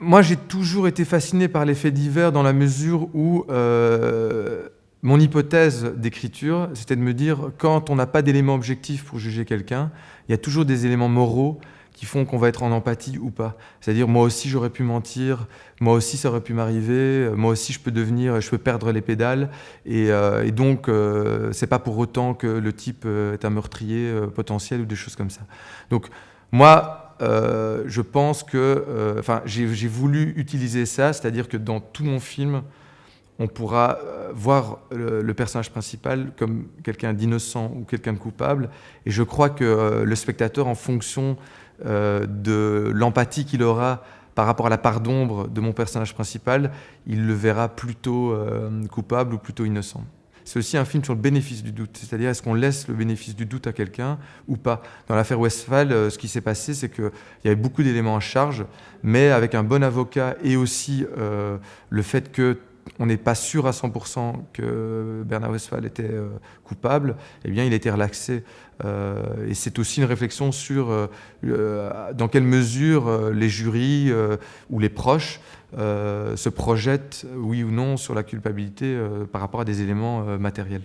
Moi, j'ai toujours été fasciné par les faits divers dans la mesure où mon hypothèse d'écriture, c'était de me dire, quand on n'a pas d'éléments objectifs pour juger quelqu'un, il y a toujours des éléments moraux qui font qu'on va être en empathie ou pas. C'est-à-dire, moi aussi, j'aurais pu mentir, moi aussi, ça aurait pu m'arriver, moi aussi, je peux perdre les pédales, et donc, c'est pas pour autant que le type est un meurtrier potentiel ou des choses comme ça. Donc, moi, je pense que, j'ai voulu utiliser ça, c'est-à-dire que dans tout mon film, on pourra voir le personnage principal comme quelqu'un d'innocent ou quelqu'un de coupable. Et je crois que le spectateur, en fonction de l'empathie qu'il aura par rapport à la part d'ombre de mon personnage principal, il le verra plutôt coupable ou plutôt innocent. C'est aussi un film sur le bénéfice du doute, c'est-à-dire est-ce qu'on laisse le bénéfice du doute à quelqu'un ou pas. Dans l'affaire Westphal, ce qui s'est passé, c'est qu'il y avait beaucoup d'éléments à charge, mais avec un bon avocat et aussi le fait que on n'est pas sûr à 100% que Bernard Westphal était coupable, eh bien, il a été relaxé. Et c'est aussi une réflexion sur dans quelle mesure les jurys ou les proches se projettent, oui ou non, sur la culpabilité par rapport à des éléments matériels.